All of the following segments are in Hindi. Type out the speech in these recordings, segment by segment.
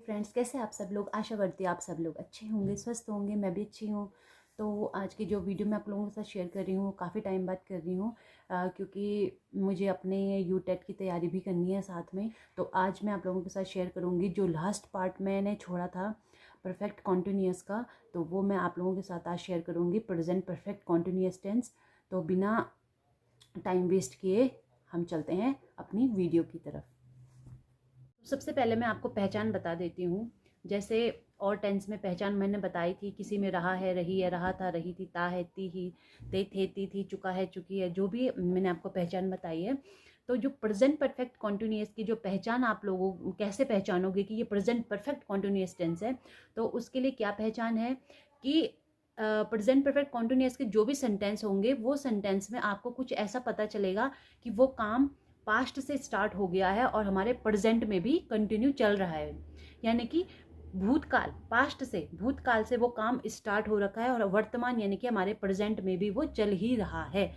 फ्रेंड्स, कैसे आप सब लोग। आशा करती हूँ आप सब लोग अच्छे होंगे, स्वस्थ होंगे। मैं भी अच्छी हूँ। तो आज की जो वीडियो मैं आप लोगों के साथ शेयर कर रही हूँ, काफ़ी टाइम बाद कर रही हूँ, क्योंकि मुझे अपने यूटेट की तैयारी भी करनी है साथ में। तो आज मैं आप लोगों के साथ शेयर करूँगी जो लास्ट पार्ट मैंने छोड़ा था परफेक्ट कॉन्टिन्यूअस का, तो वो मैं आप लोगों के साथ आज शेयर करूँगी, प्रेजेंट परफेक्ट कॉन्टिन्यूअस टेंस। तो बिना टाइम वेस्ट किए हम चलते हैं अपनी वीडियो की तरफ। सबसे पहले मैं आपको पहचान बता देती हूँ। जैसे और टेंस में पहचान मैंने बताई थी, किसी में रहा है, रही है, रहा था, रही थी, ता है, ती ही, ते थे, ती थी, चुका है, चुकी है, जो भी मैंने आपको पहचान बताई है। तो जो प्रेजेंट परफेक्ट कॉन्टिन्यूअस की जो पहचान आप लोगों कैसे पहचानोगे कि ये प्रेजेंट परफेक्ट कॉन्टिन्यूअस टेंस है, तो उसके लिए क्या पहचान है कि प्रेजेंट परफेक्ट कॉन्टिन्यूअस के जो भी सेंटेंस होंगे वो सेंटेंस में आपको कुछ ऐसा पता चलेगा कि वो काम पास्ट से स्टार्ट हो गया है और हमारे प्रेजेंट में भी कंटिन्यू चल रहा है। यानी कि भूतकाल, पास्ट से, भूतकाल से वो काम स्टार्ट हो रखा है और वर्तमान यानी कि हमारे प्रेजेंट में भी वो चल ही रहा है।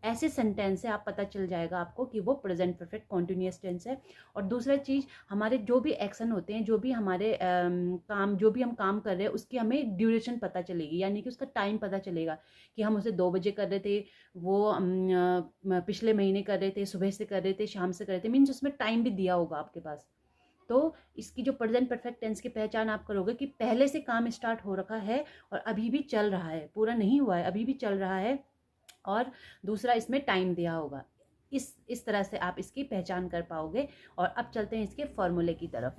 ऐसे सेंटेंस से आप पता चल जाएगा आपको कि वो प्रेजेंट परफेक्ट कॉन्टिन्यूअस टेंस है। और दूसरा चीज़, हमारे जो भी एक्शन होते हैं, जो भी हमारे काम, जो भी हम काम कर रहे हैं, उसकी हमें ड्यूरेशन पता चलेगी, यानी कि उसका टाइम पता चलेगा कि हम उसे 2 बजे कर रहे थे, वो पिछले महीने कर रहे थे, सुबह से कर रहे थे, शाम से कर रहे थे, मीन्स उसमें टाइम भी दिया होगा आपके पास। तो इसकी जो प्रेजेंट परफेक्ट टेंस की पहचान आप करोगे कि पहले से काम स्टार्ट हो रखा है और अभी भी चल रहा है, पूरा नहीं हुआ है, अभी भी चल रहा है। और दूसरा, इसमें टाइम दिया होगा। इस तरह से आप इसकी पहचान कर पाओगे। और अब चलते हैं इसके फॉर्मूले की तरफ।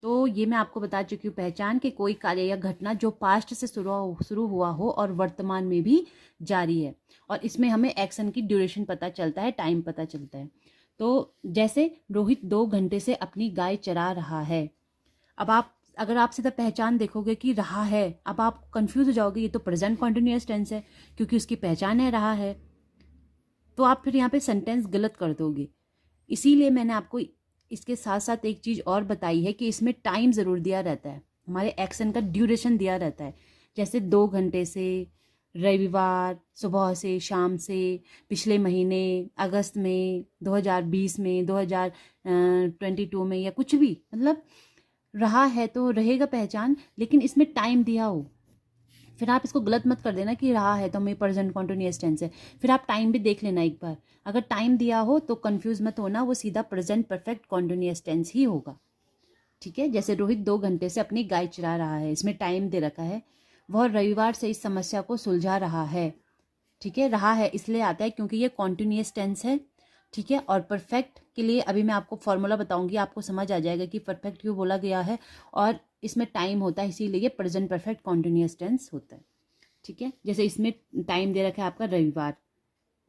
तो ये मैं आपको बता चुकी हूँ पहचान कि कोई कार्य या घटना जो पास्ट से शुरू हुआ हो और वर्तमान में भी जारी है, और इसमें हमें एक्शन की ड्यूरेशन पता चलता है, टाइम पता चलता है। तो जैसे रोहित 2 घंटे से अपनी गाय चरा रहा है। अब आप, अगर आप सीधा पहचान देखोगे कि रहा है, अब आप कंफ्यूज हो जाओगे, ये तो प्रेजेंट कॉन्टिन्यूअस टेंस है क्योंकि उसकी पहचान है रहा है, तो आप फिर यहाँ पे सेंटेंस गलत कर दोगे। इसीलिए मैंने आपको इसके साथ साथ एक चीज़ और बताई है कि इसमें टाइम ज़रूर दिया रहता है, हमारे एक्शन का ड्यूरेशन दिया रहता है। जैसे 2 घंटे से, रविवार, सुबह से, शाम से, पिछले महीने, अगस्त में, 2020 में, 2022 में, या कुछ भी, मतलब रहा है तो रहेगा पहचान, लेकिन इसमें टाइम दिया हो। फिर आप इसको गलत मत कर देना कि रहा है तो मैं प्रेजेंट कॉन्टिन्यूअस टेंस है। फिर आप टाइम भी देख लेना एक बार, अगर टाइम दिया हो तो कंफ्यूज मत होना, वो सीधा प्रेजेंट परफेक्ट कॉन्टिन्यूअस टेंस ही होगा। ठीक है। जैसे रोहित 2 घंटे से अपनी गाय चरा रहा है, इसमें टाइम दे रखा है। वह रविवार से इस समस्या को सुलझा रहा है। ठीक है, रहा है इसलिए आता है क्योंकि ये कॉन्टिन्यूअस टेंस है। ठीक है। और परफेक्ट के लिए अभी मैं आपको फॉर्मूला बताऊंगी, आपको समझ आ जाएगा कि परफेक्ट क्यों बोला गया है, और इसमें टाइम होता है, इसीलिए प्रेजेंट परफेक्ट कॉन्टिन्यूअस टेंस होता है। ठीक है। जैसे इसमें टाइम दे रखा है आपका रविवार,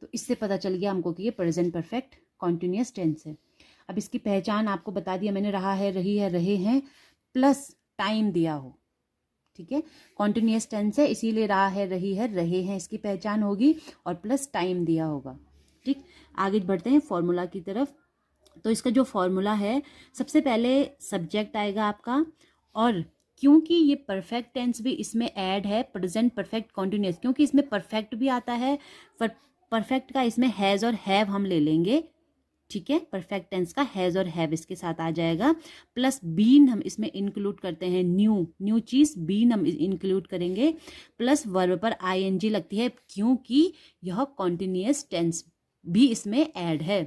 तो इससे पता चल गया हमको कि ये प्रेजेंट परफेक्ट कॉन्टिन्यूअस टेंस है। अब इसकी पहचान आपको बता दिया मैंने, रहा है, रही है, रहे हैं, प्लस टाइम दिया हो। ठीक है। कॉन्टिन्यूअस टेंस है इसीलिए रहा है, रही है, रहे हैं इसकी पहचान होगी, और प्लस टाइम दिया होगा। ठीक। आगे बढ़ते हैं फॉर्मूला की तरफ। तो इसका जो फॉर्मूला है, सबसे पहले सब्जेक्ट आएगा आपका, और क्योंकि ये परफेक्ट टेंस भी इसमें ऐड है, प्रेजेंट परफेक्ट कॉन्टिन्यूअस, क्योंकि इसमें परफेक्ट भी आता है, परफेक्ट का इसमें हैज़ और हैव हम ले लेंगे। ठीक है। परफेक्ट टेंस का हैज़ और हैव इसके साथ आ जाएगा, प्लस बीन हम इसमें इंक्लूड करते हैं, न्यू चीज़, बीन हम इंक्लूड करेंगे, प्लस वर्ब पर आईएनजी लगती है क्योंकि यह कॉन्टिन्यूअस टेंस भी इसमें ऐड है।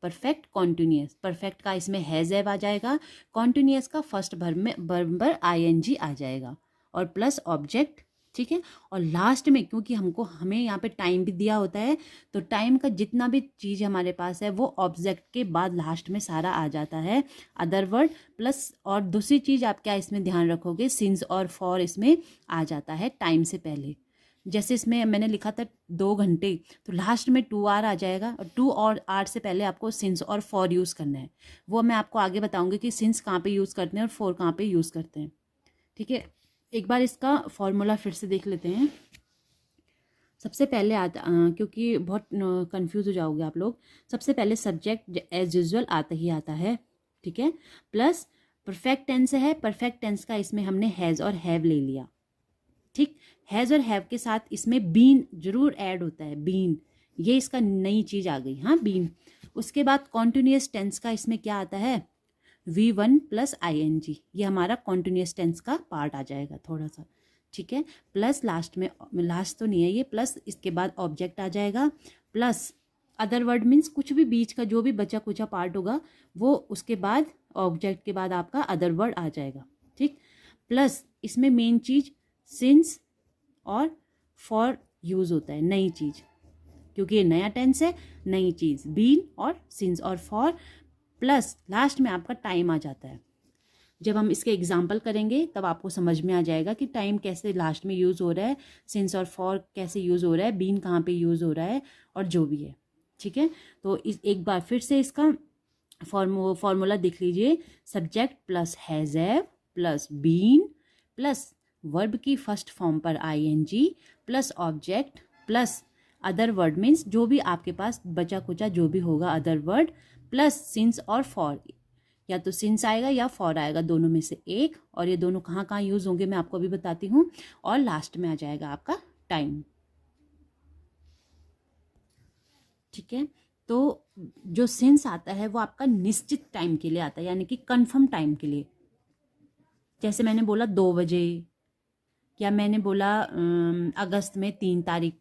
परफेक्ट कॉन्टिन्यूअस, परफेक्ट का इसमें हैज़ हैव आ जाएगा, कॉन्टिन्यूअस का फर्स्ट वर्ब पर आईएनजी आ जाएगा, और प्लस ऑब्जेक्ट। ठीक है। और लास्ट में, क्योंकि हमें यहाँ पे टाइम भी दिया होता है, तो टाइम का जितना भी चीज़ हमारे पास है वो ऑब्जेक्ट के बाद लास्ट में सारा आ जाता है, अदर वर्ड प्लस। और दूसरी चीज़ आप क्या इसमें ध्यान रखोगे, सिंस और फॉर इसमें आ जाता है टाइम से पहले। जैसे इसमें मैंने लिखा था 2 घंटे, तो लास्ट में 2 आवर आ जाएगा, और 2 और आवर से पहले आपको सिंस और फॉर यूज़ करना है। वो मैं आपको आगे बताऊंगी कि सिंस कहाँ पे यूज़ करते हैं और फॉर कहाँ पे यूज़ करते हैं। ठीक है। एक बार इसका फॉर्मूला फिर से देख लेते हैं। सबसे पहले आता, क्योंकि बहुत कंफ्यूज हो जाओगे आप लोग, सबसे पहले सब्जेक्ट एज यूजुअल आता ही आता है। ठीक है। प्लस परफेक्ट टेंस है, परफेक्ट टेंस का इसमें हमने हैज़ और हैव ले लिया। ठीक। हैज़ और हैव के साथ इसमें बीन जरूर ऐड होता है, बीन, ये इसका नई चीज़ आ गई, हाँ, बीन। उसके बाद कॉन्टिन्यूअस टेंस का इसमें क्या आता है, V1 प्लस ING, ये हमारा कॉन्टिन्यूस टेंस का पार्ट आ जाएगा थोड़ा सा, ठीक है। प्लस लास्ट में, लास्ट तो नहीं है ये, प्लस इसके बाद ऑब्जेक्ट आ जाएगा, प्लस अदर वर्ड मीन्स कुछ भी बीच का जो भी बचा कुचा पार्ट होगा वो उसके बाद ऑब्जेक्ट के बाद आपका अदर वर्ड आ जाएगा, ठीक। प्लस इसमें मेन चीज़ सिंस और फॉर यूज़ होता है, नई चीज़, क्योंकि ये नया टेंस है, नई चीज़ बीन और सिंस और फॉर, प्लस लास्ट में आपका टाइम आ जाता है। जब हम इसके एग्जाम्पल करेंगे तब आपको समझ में आ जाएगा कि टाइम कैसे लास्ट में यूज़ हो रहा है, सिंस और फॉर कैसे यूज़ हो रहा है, बीन कहाँ पे यूज़ हो रहा है और जो भी है, ठीक है। तो इस एक बार फिर से इसका फॉर्मूला देख लीजिए, subject plus has have plus been plus verb की फर्स्ट फॉर्म पर ING plus object plus other word means जो भी आपके पास बचा कुचा जो भी होगा अदर वर्ड प्लस सिंस और फॉर, या तो सिंस आएगा या फॉर आएगा, दोनों में से एक, और ये दोनों कहाँ कहाँ यूज़ होंगे मैं आपको अभी बताती हूँ, और लास्ट में आ जाएगा आपका टाइम, ठीक है। तो जो सिंस आता है वो आपका निश्चित टाइम के लिए आता है, यानी कि कंफर्म टाइम के लिए, जैसे मैंने बोला 2 बजे, या मैंने बोला अगस्त में 3 तारीख,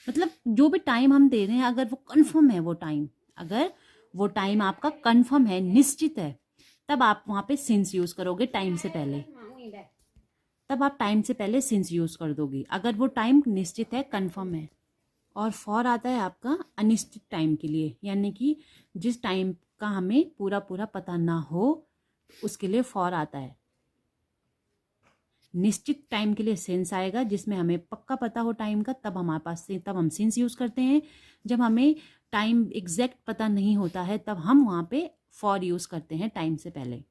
मतलब जो भी टाइम हम दे रहे हैं अगर वो कंफर्म है, वो टाइम, अगर वो टाइम आपका कंफर्म है, निश्चित है, तब आप वहाँ पे सिंस यूज़ करोगे टाइम से पहले, तब आप टाइम से पहले सिंस यूज़ कर दोगे अगर वो टाइम निश्चित है, कंफर्म है। और फॉर आता है आपका अनिश्चित टाइम के लिए, यानी कि जिस टाइम का हमें पूरा पूरा पता ना हो उसके लिए फॉर आता है। निश्चित टाइम के लिए सिंस आएगा, जिसमें हमें पक्का पता हो टाइम का, तब हमारे पास तब हम सिंस यूज़ करते हैं। जब हमें टाइम एग्जैक्ट पता नहीं होता है तब हम वहाँ पे फॉर यूज़ करते हैं टाइम से पहले,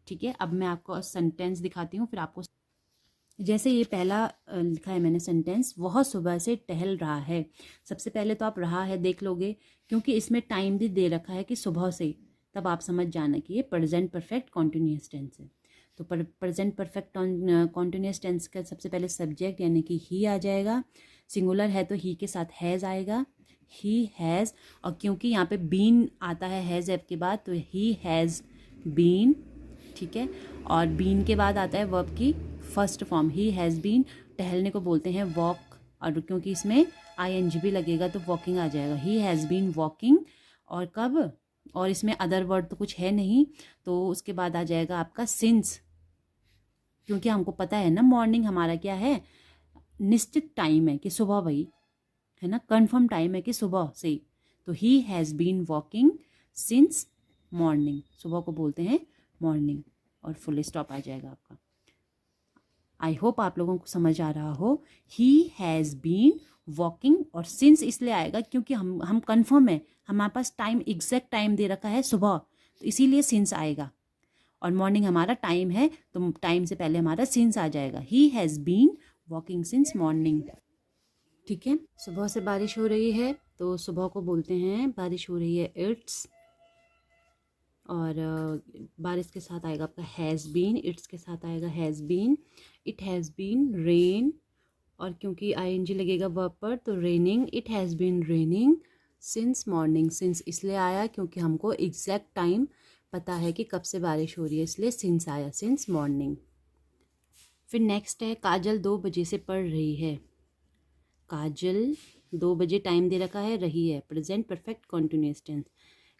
ठीक है। अब मैं आपको सेंटेंस दिखाती हूँ, फिर आपको, जैसे ये पहला लिखा है मैंने सेंटेंस, वह सुबह से टहल रहा है। सबसे पहले तो आप रहा है देख लोगे, क्योंकि इसमें टाइम भी दे रखा है कि सुबह से, तब आप समझ जाना कि ये प्रेजेंट परफेक्ट कॉन्टिन्यूस टेंस है। तो प्रेजेंट परफेक्ट कॉन्टिन्यूस टेंस का सबसे पहले सब्जेक्ट यानी कि ही आ जाएगा, सिंगुलर है तो ही के साथ हैज़ आएगा, ही हैज़, और क्योंकि यहाँ पे बीन आता है हैज़ ऐप के बाद तो ही हैज़ बीन, ठीक है। और बीन के बाद आता है वर्ब की first form, he has been, टहलने को बोलते हैं वॉक, और क्योंकि इसमें ING भी लगेगा तो वॉकिंग आ जाएगा, ही हैज़ बीन वॉकिंग। और कब, और इसमें अदर वर्ड तो कुछ है नहीं, तो उसके बाद आ जाएगा आपका सिंस, क्योंकि हमको पता है ना मॉर्निंग हमारा क्या है, निश्चित टाइम है कि सुबह, वही है ना, कंफर्म टाइम है कि सुबह से, तो he has been walking since morning, सुबह को बोलते हैं मॉर्निंग, और फुल स्टॉप आ जाएगा आपका। आई होप आप लोगों को समझ आ रहा हो। ही हैज़ बीन वॉकिंग, और सिंस इसलिए आएगा क्योंकि हम कंफर्म है, हमारे पास टाइम एग्जैक्ट टाइम दे रखा है सुबह, तो इसीलिए सिंस आएगा, और मॉर्निंग हमारा टाइम है तो टाइम से पहले हमारा सिंस आ जाएगा, he has been walking since morning, ठीक है। सुबह से बारिश हो रही है तो सुबह को बोलते हैं बारिश हो रही है इट्स, और बारिश के साथ आएगा आपका हैज़ बीन, इट्स के साथ आएगा has been, it has been rain, और क्योंकि ING लगेगा वर्ब पर तो raining, it has been raining since morning, since इसलिए आया क्योंकि हमको एग्जैक्ट टाइम पता है कि कब से बारिश हो रही है, इसलिए सिंस आया, सिंस मॉर्निंग। फिर नेक्स्ट है काजल 2 बजे से पढ़ रही है, काजल 2 बजे टाइम दे रखा है, रही है प्रेजेंट परफेक्ट कॉन्टिन्यूस टेंस,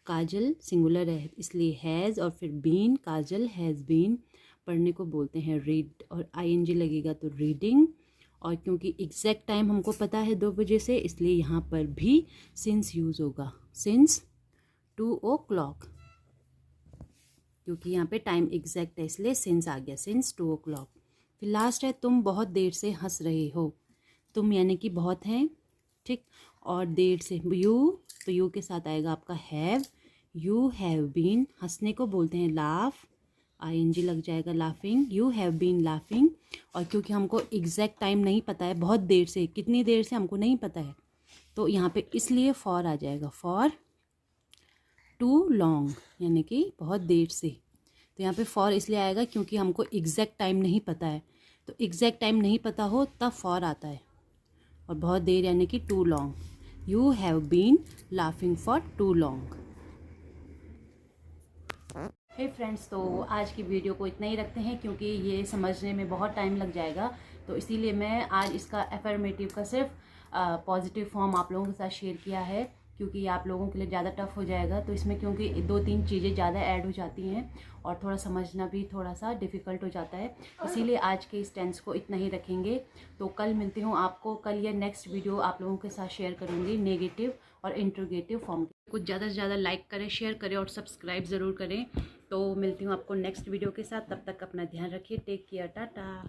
काजल सिंगुलर है इसलिए हैज़, और फिर बीन, काजल हैज़ बीन, पढ़ने को बोलते हैं रीड, और ING लगेगा तो रीडिंग, और क्योंकि एग्जैक्ट टाइम हमको पता है 2 बजे से, इसलिए यहाँ पर भी सिंस यूज़ होगा, सिंस 2 o'clock, क्योंकि यहाँ पे टाइम एग्जैक्ट है इसलिए सिंस आ गया, सिंस 2 o'clock। फिर लास्ट है तुम बहुत देर से हंस रहे हो, तुम यानी कि बहुत हैं, ठीक, और देर से यू, तो यू के साथ आएगा आपका हैव, यू हैव बीन, हंसने को बोलते हैं लाफ, ING लग जाएगा laughing, you have been laughing, और क्योंकि हमको एग्जैक्ट टाइम नहीं पता है, बहुत देर से, कितनी देर से हमको नहीं पता है, तो यहाँ पे इसलिए फॉर आ जाएगा, फॉर टू लॉन्ग, यानी कि बहुत देर से, तो यहाँ पे फॉर इसलिए आएगा क्योंकि हमको एग्जैक्ट टाइम नहीं पता है, तो एग्जैक्ट टाइम नहीं पता हो तब फॉर आता है, और बहुत देर यानी कि too long, you have been laughing for too long. Hey friends, तो आज की वीडियो को इतना ही रखते हैं क्योंकि ये समझने में बहुत टाइम लग जाएगा। तो इसीलिए मैं आज इसका एफर्मेटिव का सिर्फ पॉजिटिव फॉर्म आप लोगों के साथ शेयर किया है, क्योंकि आप लोगों के लिए ज़्यादा टफ हो जाएगा। तो इसमें क्योंकि 2-3 चीज़ें ज़्यादा ऐड हो जाती हैं और थोड़ा समझना भी थोड़ा सा डिफ़िकल्ट हो जाता है, इसीलिए आज के इस टेंस को इतना ही रखेंगे। तो कल मिलती हूँ आपको, कल या नेक्स्ट वीडियो आप लोगों के साथ शेयर करूँगी नेगेटिव और इंट्रोगेटिव फॉर्म की। कुछ ज़्यादा से ज़्यादा लाइक करें, शेयर करें और सब्सक्राइब ज़रूर करें। तो मिलती हूँ आपको नेक्स्ट वीडियो के साथ, तब तक अपना ध्यान रखिए। Take care, Tata.